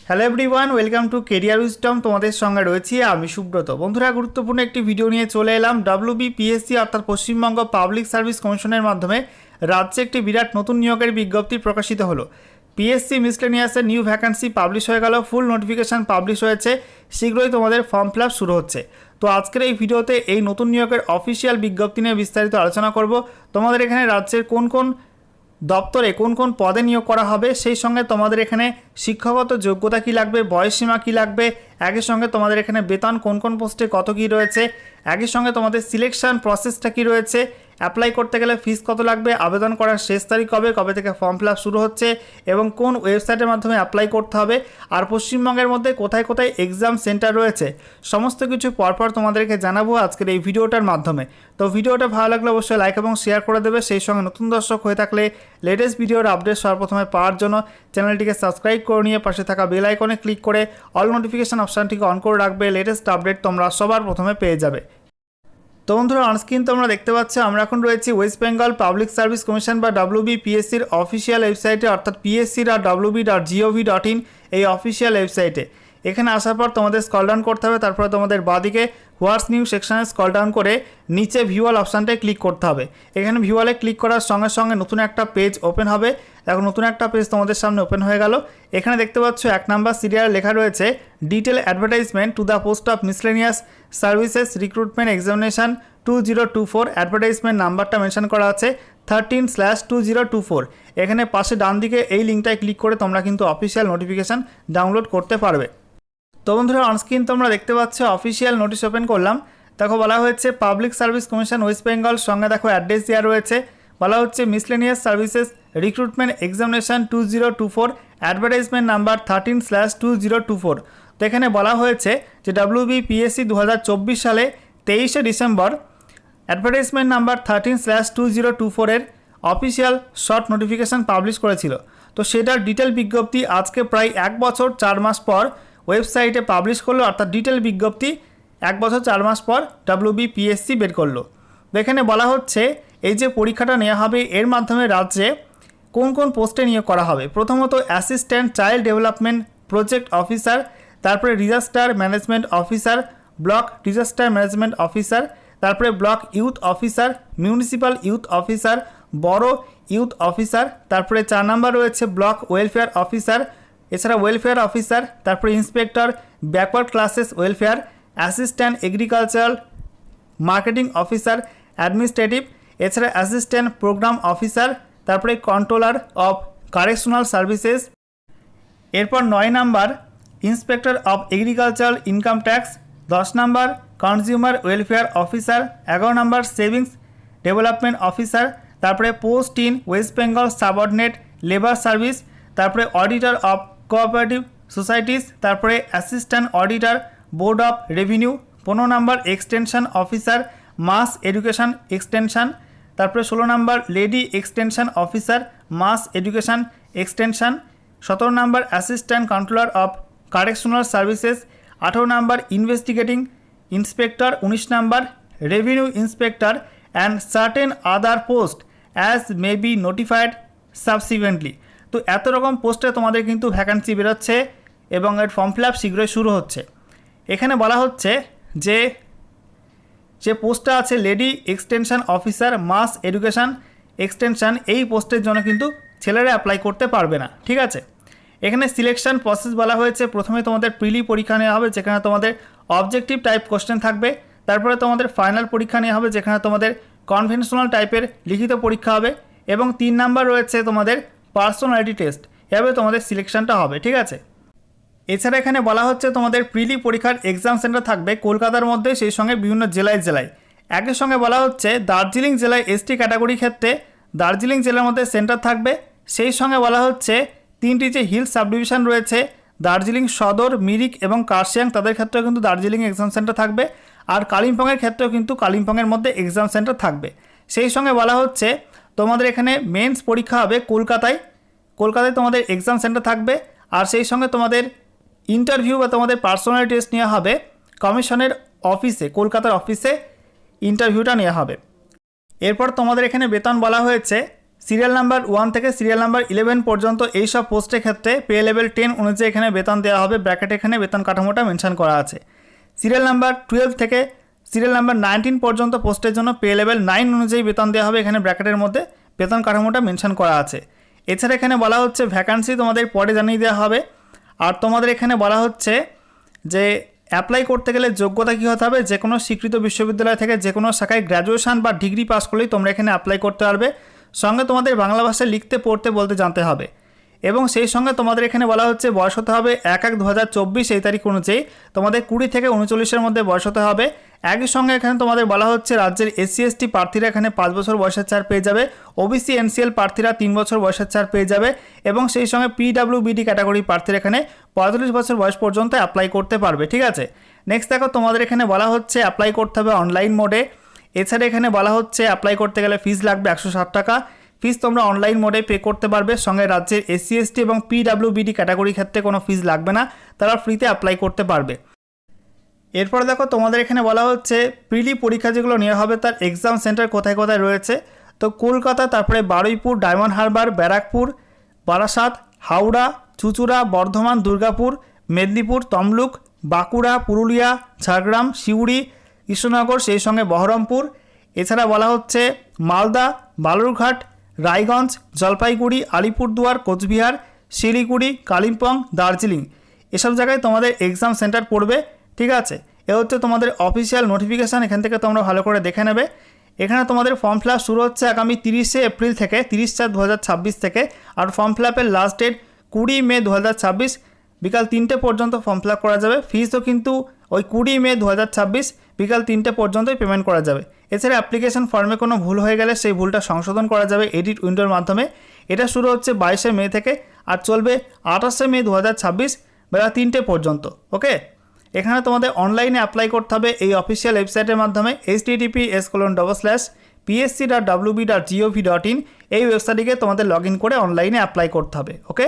Hello everyone, welcome to career wisdom. তোমাদের সঙ্গে রয়েছি আমি সুব্রত। বন্ধুরা, গুরুত্বপূর্ণ একটি ভিডিও নিয়ে চলে এলাম। WBPSC অর্থাৎ পশ্চিমবঙ্গ পাবলিক সার্ভিস কমিশনের মাধ্যমে রাজ্যে একটি বিরাট নতুন নিয়োগের বিজ্ঞপ্তি প্রকাশিত হলো। পিএসসি মিসলেনিয়াসের নিউ ভ্যাকান্সি পাবলিশ হয়ে গেল, ফুল নোটিফিকেশান পাবলিশ হয়েছে, শীঘ্রই তোমাদের ফর্ম ফিল আপ শুরু হচ্ছে। তো আজকের এই ভিডিওতে এই নতুন নিয়োগের অফিসিয়াল বিজ্ঞপ্তি নিয়ে বিস্তারিত আলোচনা করব। তোমাদের এখানে রাজ্যের কোন কোন দপ্তরে কোন কোন পদে নিয়োগ করা হবে, সেই সঙ্গে তোমাদের এখানে শিক্ষাগত যোগ্যতা কী লাগবে, বয়সসীমা কী লাগবে, একই সঙ্গে তোমাদের এখানে বেতন কোন কোন পোস্টে কত কী রয়েছে, একই সঙ্গে তোমাদের সিলেকশন প্রসেসটা কী রয়েছে, অ্যাপ্লাই করতে গেলে ফিস কত লাগবে, আবেদন করার শেষ তারিখ কবে থেকে ফর্ম ফিল আপ শুরু হচ্ছে এবং কোন ওয়েবসাইটের মাধ্যমে অ্যাপ্লাই করতে হবে, আর পশ্চিমবঙ্গের মধ্যে কোথায় কোথায় এক্সাম সেন্টার রয়েছে, সমস্ত কিছু পরপর তোমাদেরকে জানাবো আজকের এই ভিডিওটার মাধ্যমে। তো ভিডিওটা ভালো লাগলে অবশ্যই লাইক এবং শেয়ার করে দেবে। সেই সঙ্গে নতুন দর্শক হয়ে থাকলে লেটেস্ট ভিডিওর আপডেট সর্বপ্রথমে পাওয়ার জন্য চ্যানেলটিকে সাবস্ক্রাইব করে নিয়ে পাশে থাকা বেল আইকনে ক্লিক করে অল নোটিফিকেশন অপশানটিকে অন করে রাখবে। লেটেস্ট আপডেট তোমরা সবার প্রথমে পেয়ে যাবে। তো বন্ধুরা, অনস্ক্রিন তোমরা দেখতে পাচ্ছ আমরা এখন রয়েছি West Bengal public service commission বা WBPSCর অফিসিয়াল ওয়েবসাইটে, অর্থাৎ psc.wb.gov.in এই অফিসিয়াল ওয়েবসাইটে। এখানে আসার পর তোমাদের স্ক্রল ডাউন করতে হবে, তারপরে তোমাদের বাঁদিকে হোয়াটস নিউ সেকশানে স্ক্রল ডাউন করে নিচে ভিউয়াল অপশানটায় ক্লিক করতে হবে। এখানে ভিউয়ালে ক্লিক করার সঙ্গে সঙ্গে নতুন একটা পেজ ওপেন হবে। এখন নতুন একটা পেজ তোমাদের সামনে ওপেন হয়ে গেল। এখানে দেখতে পাচ্ছ 1 নম্বর সিরিয়াল লেখা রয়েছে detail advertisement to the post of miscellaneous services recruitment examination 2024। Advertisement নাম্বারটা মেনশন করা আছে 13/2024। এখানে পাশে ডান দিকে এই লিঙ্কটায় ক্লিক করে তোমরা কিন্তু অফিসিয়াল নোটিফিকেশান ডাউনলোড করতে পারবে। তো বন্ধুরা, অনস্ক্রিন তোমরা দেখতে পাচ্ছ অফিসিয়াল নোটিশ ওপেন করলাম। দেখো বলা হয়েছে public service commission West Bengal, সঙ্গে দেখো অ্যাড্রেস দেওয়া রয়েছে। বলা হচ্ছে miscellaneous services recruitment examination 2024, advertisement number 13/2024। তো এখানে বলা হয়েছে যে WBPSC 2024 সালে 23শে ডিসেম্বর অ্যাডভার্টাইজমেন্ট নাম্বার 13/2024 এর অফিসিয়াল শর্ট নোটিফিকেশান পাবলিশ করেছিল। তো সেটার ডিটেল বিজ্ঞপ্তি আজকে প্রায় 1 বছর 4 মাস পর ওয়েবসাইটে পাবলিশ করলো, অর্থাৎ ডিটেল বিজ্ঞপ্তি 1 বছর 4 মাস পর WBPSC বের করলো। এখানে বলা হচ্ছে এই যে পরীক্ষাটা নেওয়া হবে এর মাধ্যমে রাজ্যে কোন কোন পোস্টে নিয়োগ করা হবে। প্রথমত assistant child development project officer, তারপরে disaster management officer, block disaster management officer, তারপরে block youth officer, municipal youth officer, বড় ইউথ অফিসার, তারপরে 4 নম্বর রয়েছে ব্লক ওয়েলফেয়ার অফিসার, এছাড়া ওয়েলফেয়ার অফিসার, তারপরে inspector backward classes welfare, assistant agricultural marketing officer administrative, এছাড়া assistant programme officer, তারপরে controller of correctional services. এরপর 9 number inspector of agricultural income tax, 10 number consumer welfare officer, 11 number savings development officer, তারপরে post in West Bengal subordinate labour service, তারপরে auditor of cooperative societies, তারপরে assistant auditor board of revenue, 15 number extension officer mass education extension, তারপরে 16 number lady extension officer mass education extension, 17 number assistant controller of correctional services, 18 number investigating inspector, 19 number revenue inspector and certain other post as may be notified subsequently. তো এত রকম পোস্টে তোমাদের কিন্তু vacancy বেরোচ্ছে এবং এর ফর্ম ফিল আপ শীঘ্রই শুরু হচ্ছে। এখানে বলা হচ্ছে যে পোস্টটা আছে lady extension officer mass education extension, এই পোস্টের জন্য কিন্তু ছেলেরা অ্যাপ্লাই করতে পারবে না, ঠিক আছে। এখানে সিলেকশন প্রসেস বলা হয়েছে, প্রথমে তোমাদের প্রিলি পরীক্ষা নেওয়া হবে যেখানে তোমাদের অবজেক্টিভ টাইপ কোশ্চেন থাকবে, তারপরে তোমাদের ফাইনাল পরীক্ষা নেওয়া হবে যেখানে তোমাদের কনভেনশনাল টাইপের লিখিত পরীক্ষা হবে, এবং 3 নাম্বার রয়েছে তোমাদের পার্সোনালিটি টেস্ট। এভাবে তোমাদের সিলেকশনটা হবে, ঠিক আছে। এছাড়া এখানে বলা হচ্ছে তোমাদের প্রিলি পরীক্ষার এক্সাম সেন্টার থাকবে কলকাতার মধ্যে, সেই সঙ্গে বিভিন্ন জেলায়। একই সঙ্গে বলা হচ্ছে দার্জিলিং জেলায় ST ক্যাটাগরির ক্ষেত্রে দার্জিলিং জেলার মধ্যে সেন্টার থাকবে। সেই সঙ্গে বলা হচ্ছে 3টি যে হিল সাবডিভিশন রয়েছে দার্জিলিং সদর, মিরিক এবং কার্শিয়াং, তাদের ক্ষেত্রেও কিন্তু দার্জিলিং এক্সাম সেন্টার থাকবে, আর কালিম্পংয়ের ক্ষেত্রেও কিন্তু কালিম্পংয়ের মধ্যে এক্সাম সেন্টার থাকবে। সেই সঙ্গে বলা হচ্ছে তোমাদের এখানে মেন্স পরীক্ষা হবে কলকাতায় তোমাদের এক্সাম সেন্টার থাকবে, আর সেই সঙ্গে তোমাদের ইন্টারভিউ বা তোমাদের পার্সোনাল টেস্ট নেওয়া হবে কমিশনের অফিসে, কলকাতার অফিসে ইন্টারভিউটা নেওয়া হবে। এরপর তোমাদের এখানে বেতন বলা হয়েছে সিরিয়াল নাম্বার 1 থেকে সিরিয়াল নাম্বার 11 পর্যন্ত এই সব পোস্টের ক্ষেত্রে পে লেভেল 10 অনুযায়ী এখানে বেতন দেওয়া হবে। ব্র্যাকেট এখানে বেতন কাঠামোটা মেনশন করা আছে। সিরিয়াল নাম্বার 12 থেকে সিরিয়াল নাম্বার 19 পর্যন্ত পোস্টের জন্য পে লেভেল 9 অনুযায়ী বেতন দেওয়া হবে। এখানে ব্র্যাকেটের মধ্যে বেতন কাঠামোটা মেনশন করা আছে। এছাড়া এখানে বলা হচ্ছে ভ্যাকান্সি তোমাদের পরে জানিয়ে দেওয়া হবে। আর তোমাদের এখানে বলা হচ্ছে যে অ্যাপ্লাই করতে গেলে যোগ্যতা কী হতে হবে, যে কোনো স্বীকৃত বিশ্ববিদ্যালয় থেকে যে কোনো শাখায় গ্র্যাজুয়েশন বা ডিগ্রি পাস করলেই তোমরা এখানে অ্যাপ্লাই করতে পারবে। সঙ্গে তোমাদের বাংলা ভাষায় লিখতে পড়তে বলতে জানতে হবে এবং সেই সঙ্গে তোমাদের এখানে বলা হচ্ছে বয়স হতে হবে 1/1/2024 এই তারিখ অনুযায়ী তোমাদের 20 থেকে 39-এর মধ্যে বয়স হতে হবে। একই সঙ্গে এখানে তোমাদের বলা হচ্ছে রাজ্যের SC/ST প্রার্থীরা এখানে 5 বছর বয়সের ছাড় পেয়ে যাবে, OBC NCL প্রার্থীরা 3 বছর বয়সের ছাড় পেয়ে যাবে এবং সেই সঙ্গে PWBD ক্যাটাগরি প্রার্থীরা এখানে 45 বছর বয়স পর্যন্ত অ্যাপ্লাই করতে পারবে। ঠিক আছে, নেক্সট দেখো তোমাদের এখানে বলা হচ্ছে অ্যাপ্লাই করতে হবে অনলাইন মোডে। এছাড়া এখানে বলা হচ্ছে অ্যাপ্লাই করতে গেলে ফিস লাগবে 160 টাকা। ফিস তোমরা অনলাইন মোডে পে করতে পারবে। সঙ্গে রাজ্যের SC/ST এবং PWBD ক্যাটাগরি ক্ষেত্রে কোনো ফিস লাগবে না, তারা ফ্রিতে অ্যাপ্লাই করতে পারবে। এরপরে দেখো তোমাদের এখানে বলা হচ্ছে প্রিলি পরীক্ষা যেগুলো নেওয়া হবে তার এক্সাম সেন্টার কোথায় কোথায় রয়েছে। তো কলকাতা, তারপরে বারুইপুর, ডায়মন্ড হারবার, ব্যারাকপুর, বারাসাত, হাওড়া, চুঁচুড়া, বর্ধমান, দুর্গাপুর, মেদিনীপুর, তমলুক, বাঁকুড়া, পুরুলিয়া, ঝাড়গ্রাম, সিউড়ি, কৃষ্ণনগর, সেই সঙ্গে বহরমপুর। এছাড়া বলা হচ্ছে মালদা, বালুরঘাট, রায়গঞ্জ, জলপাইগুড়ি, আলিপুরদুয়ার, কোচবিহার, শিলিগুড়ি, কালিম্পং, দার্জিলিং, এসব জায়গায় তোমাদের এক্সাম সেন্টার পড়বে। ঠিক আছে, এ হচ্ছে তোমাদের অফিসিয়াল নোটিফিকেশান, এখান থেকে তোমরা ভালো করে দেখে নেবে। এখানে তোমাদের ফর্ম ফিল আপ শুরু হচ্ছে আগামী 30শে এপ্রিল থেকে 30/4/2026 থেকে, আর ফর্ম ফিল আপের লাস্ট ডেট 20 মে 2026 বিকাল 3টে পর্যন্ত ফর্ম ফিল আপ করা যাবে। ফিসও কিন্তু ওই 20 মে 2026 বিকাল 3টে পর্যন্তই পেমেন্ট করা যাবে। এছাড়া অ্যাপ্লিকেশন ফর্মে কোনো ভুল হয়ে গেলে সেই ভুলটা সংশোধন করা যাবে এডিট উইন্ডোর মাধ্যমে। এটা শুরু হচ্ছে 22শে মে থেকে আর চলবে 28শে মে 2026 বেলা 3টে পর্যন্ত। ওকে, এখানে তোমাদের অনলাইনে অ্যাপ্লাই করতে হবে এই অফিসিয়াল ওয়েবসাইটের মাধ্যমে https://psc.wb.gov.in এই ওয়েবসাইটে তোমাদের লগ ইন করে অনলাইনে অ্যাপ্লাই করতে হবে। ওকে।